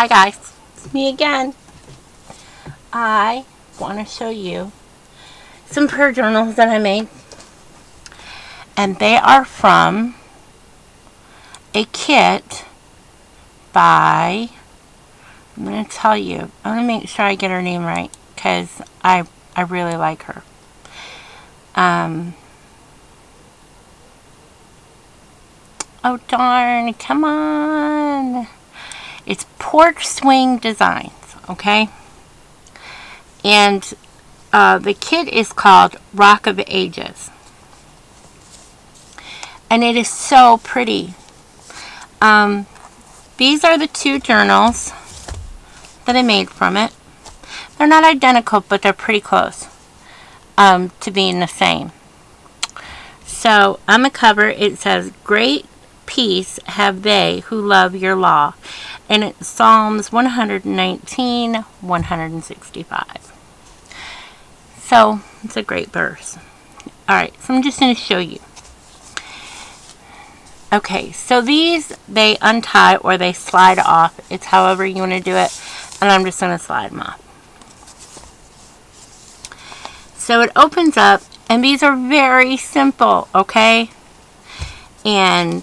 Hi guys, it's me again. I want to show you some prayer journals that I made, and they are from a kit by, I'm going to tell you, I'm going to make sure I get her name right because I really like her. Oh darn, come on. It's Porch Swing Designs, okay? And the kit is called Rock of Ages. And it is so pretty. These are the two journals that I made from it. They're not identical, but they're pretty close to being the same. So on the cover it says, "Great peace have they who love your law." And it's Psalms 119, 165. So it's a great verse. Alright, so I'm just going to show you. Okay, so these, they untie or they slide off. It's however you want to do it. And I'm just going to slide them off. So it opens up, and these are very simple, okay? And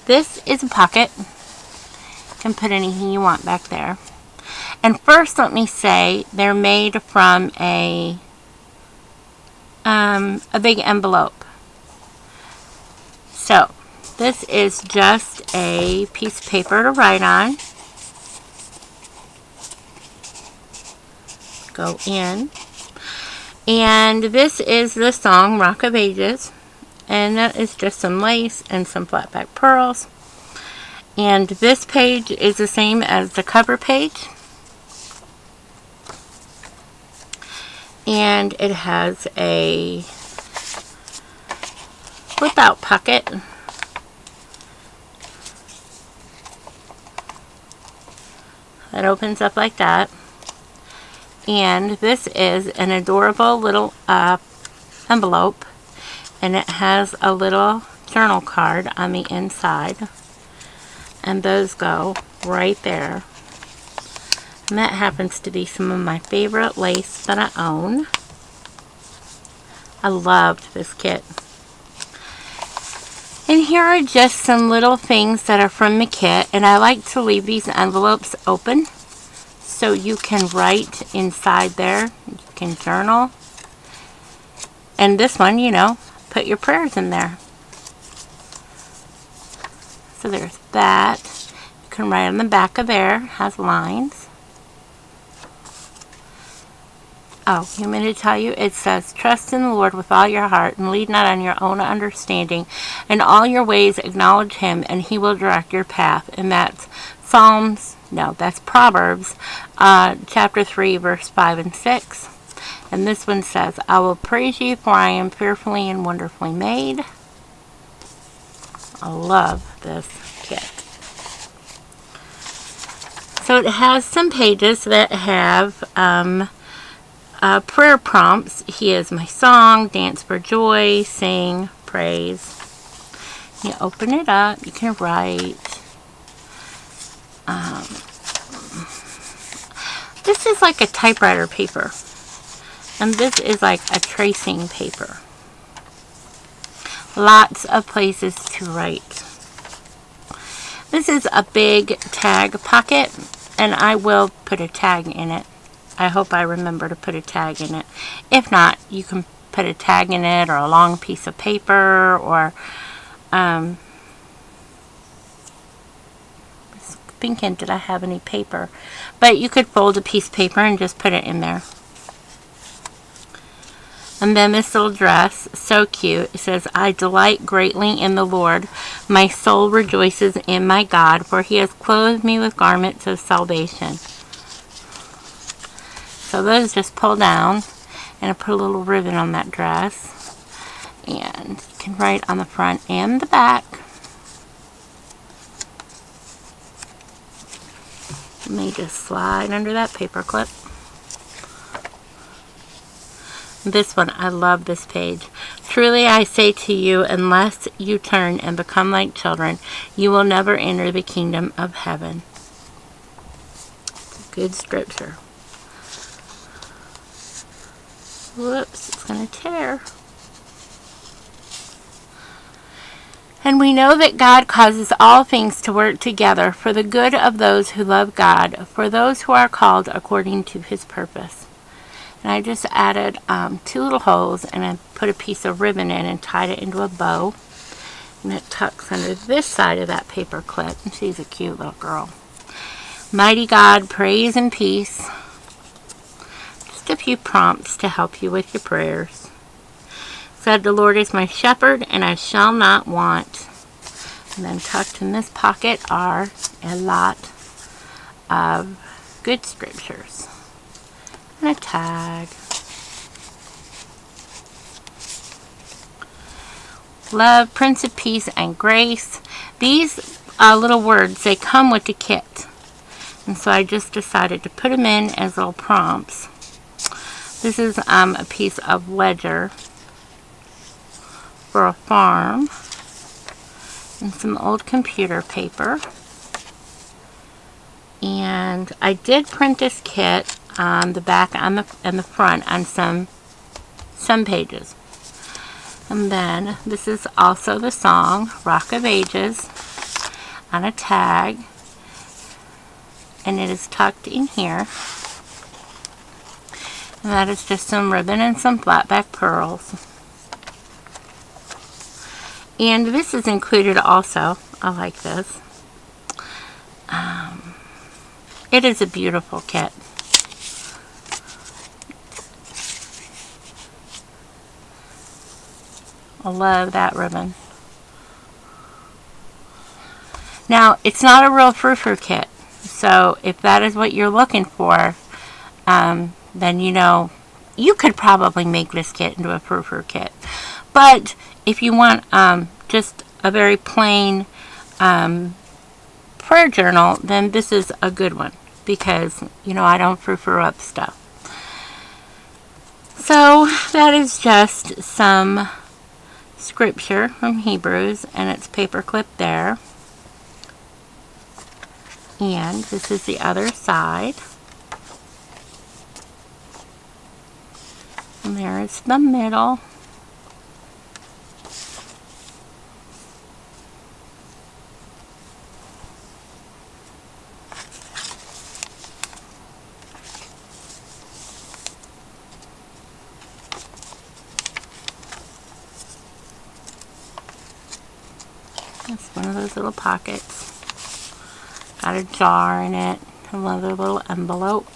this is a pocket. You can put anything you want back there. And first, let me say, they're made from a big envelope. So, this is just a piece of paper to write on. Go in. And this is the song, Rock of Ages. And that is just some lace and some flat back pearls. And this page is the same as the cover page. And it has a flip out pocket. That opens up like that. And this is an adorable little envelope. And it has a little journal card on the inside. And those go right there. And that happens to be some of my favorite lace that I own. I loved this kit. And here are just some little things that are from the kit. And I like to leave these envelopes open so you can write inside there. You can journal. And this one, you know, put your prayers in there. So there's that. You can write on the back of there. It has lines. Oh, you mean to tell you? It says, "Trust in the Lord with all your heart and lead not on your own understanding. In all your ways acknowledge Him and He will direct your path." And that's that's Proverbs chapter 3, verse 5 and 6. And this one says, "I will praise you for I am fearfully and wonderfully made." I love this kit. So it has some pages that have prayer prompts. "He is my song, dance for joy, sing, praise." You open it up, you can write. This is like a typewriter paper. And this is like a tracing paper. Lots of places to write. This is a big tag pocket, and I will put a tag in it. I hope I remember to put a tag in it. If not, you can put a tag in it, or a long piece of paper, or thinking, did I have any paper? But you could fold a piece of paper and just put it in there. And then this little dress, so cute. It says, "I delight greatly in the Lord. My soul rejoices in my God, for He has clothed me with garments of salvation." So those just pull down, and I put a little ribbon on that dress. And you can write on the front and the back. Let me just slide under that paper clip. This one, I love this page. "Truly I say to you, unless you turn and become like children, you will never enter the kingdom of heaven." Good scripture. Whoops, it's going to tear. And we know that God causes all things to work together for the good of those who love God, for those who are called according to his purpose. And I just added 2 little holes, and I put a piece of ribbon in and tied it into a bow. And it tucks under this side of that paper clip. And she's a cute little girl. Mighty God, praise and peace. Just a few prompts to help you with your prayers. Said, the Lord is my shepherd, and I shall not want. And then tucked in this pocket are a lot of good scriptures. And a tag. Love, Prince of Peace, and Grace. These little words, they come with the kit. And so I just decided to put them in as little prompts. This is a piece of ledger for a farm. And some old computer paper. And I did print this kit on the back and the front on some pages. And then this is also the song Rock of Ages on a tag, and it is tucked in here. And that is just some ribbon and some flat back pearls. And this is included also. I like this. It is a beautiful kit. I love that ribbon. Now, it's not a real frou-frou kit. So, if that is what you're looking for, then you know, you could probably make this kit into a frou-frou kit. But, if you want just a very plain prayer journal, then this is a good one. Because, you know, I don't frou-frou up stuff. So, that is just some scripture from Hebrews, and it's paper clip there. And this is the other side. And there is the middle. It's one of those little pockets. Got a jar in it, another little envelope.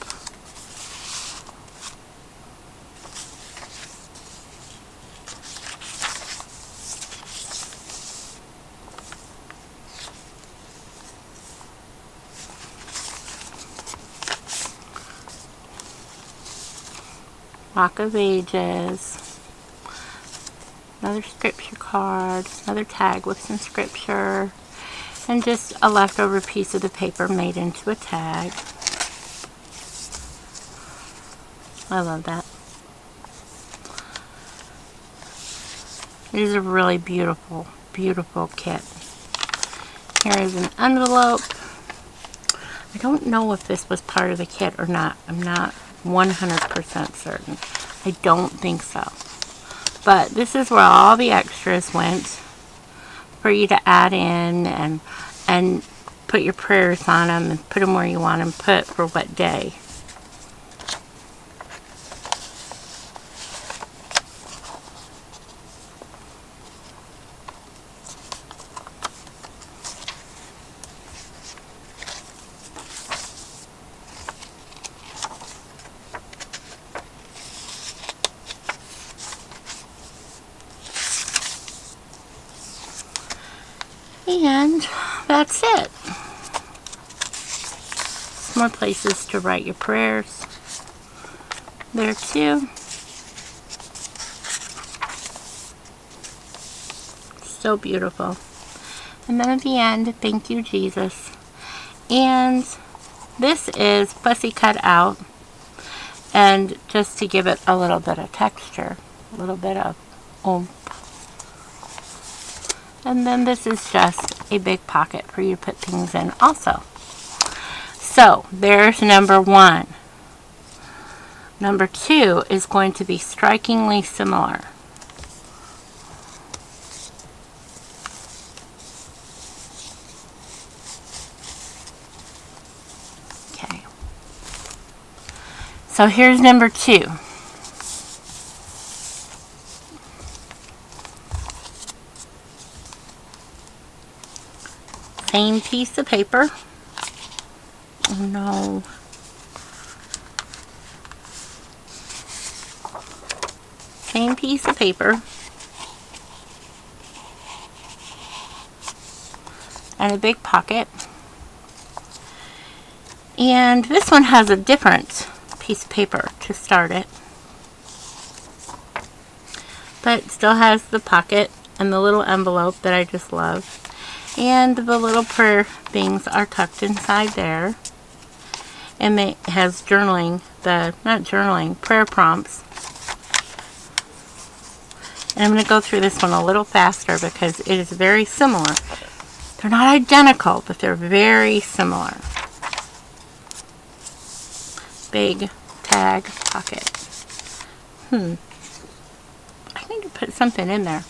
Rock of Ages. Another scripture card, another tag with some scripture, and just a leftover piece of the paper made into a tag. I love that. It is a really beautiful, beautiful kit. Here is an envelope. I don't know if this was part of the kit or not. I'm not 100% certain. I don't think so. But this is where all the extras went for you to add in and put your prayers on them and put them where you want them put for what day. And that's it. More places to write your prayers there too. So beautiful. And then at the end, thank you, Jesus. And this is fussy cut out, and just to give it a little bit of texture, a little bit of oomph. And then this is just a big pocket for you to put things in also. So there's number 1. Number 2 is going to be strikingly similar. Okay. So here's number 2. Same piece of paper. Oh no. Same piece of paper. And a big pocket. And this one has a different piece of paper to start it. But it still has the pocket and the little envelope that I just love. And the little prayer things are tucked inside there. And it has journaling, prayer prompts. And I'm going to go through this one a little faster because it is very similar. They're not identical, but they're very similar. Big tag pocket. I need to put something in there.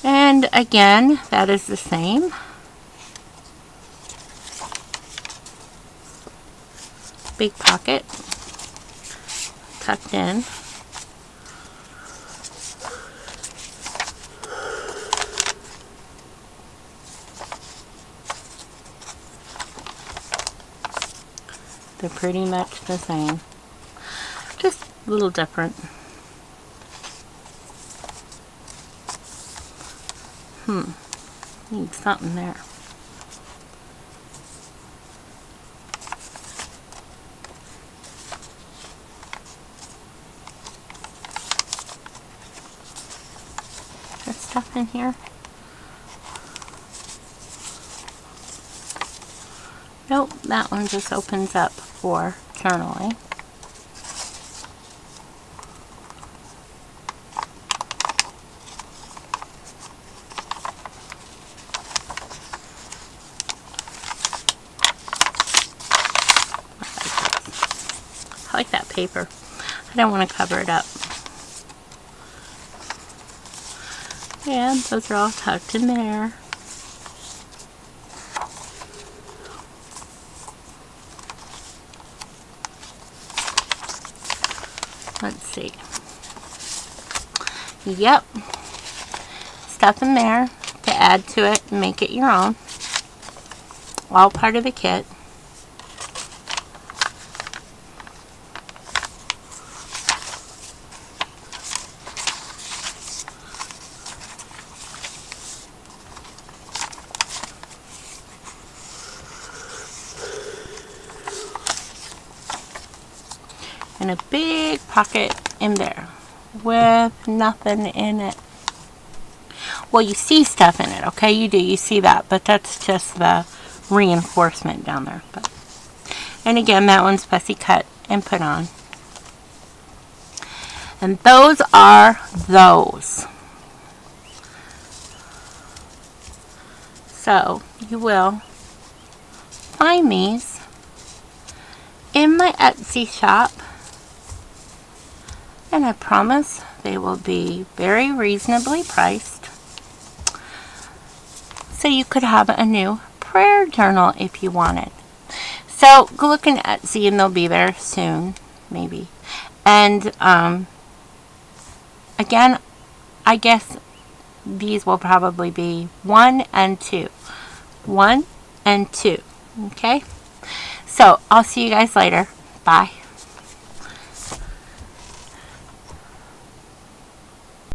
And again, that is the same. Big pocket tucked in. They're pretty much the same, just a little different. Need something there. There's stuff in here. Nope, that one just opens up for journaling. I like that paper. I don't want to cover it up. And those are all tucked in there. Let's see. Yep. Stuff in there to add to it and make it your own. All part of the kit. And a big pocket in there with nothing in it. Well, you see stuff in it, okay? You do, you see that, but that's just the reinforcement down there. And again, that one's fussy cut and put on. And those are those. So you will find these in my Etsy shop. And I promise they will be very reasonably priced. So you could have a new prayer journal if you wanted. So go look in Etsy and they'll be there soon, maybe. And again, I guess these will probably be 1 and 2. 1 and 2. Okay? So I'll see you guys later. Bye.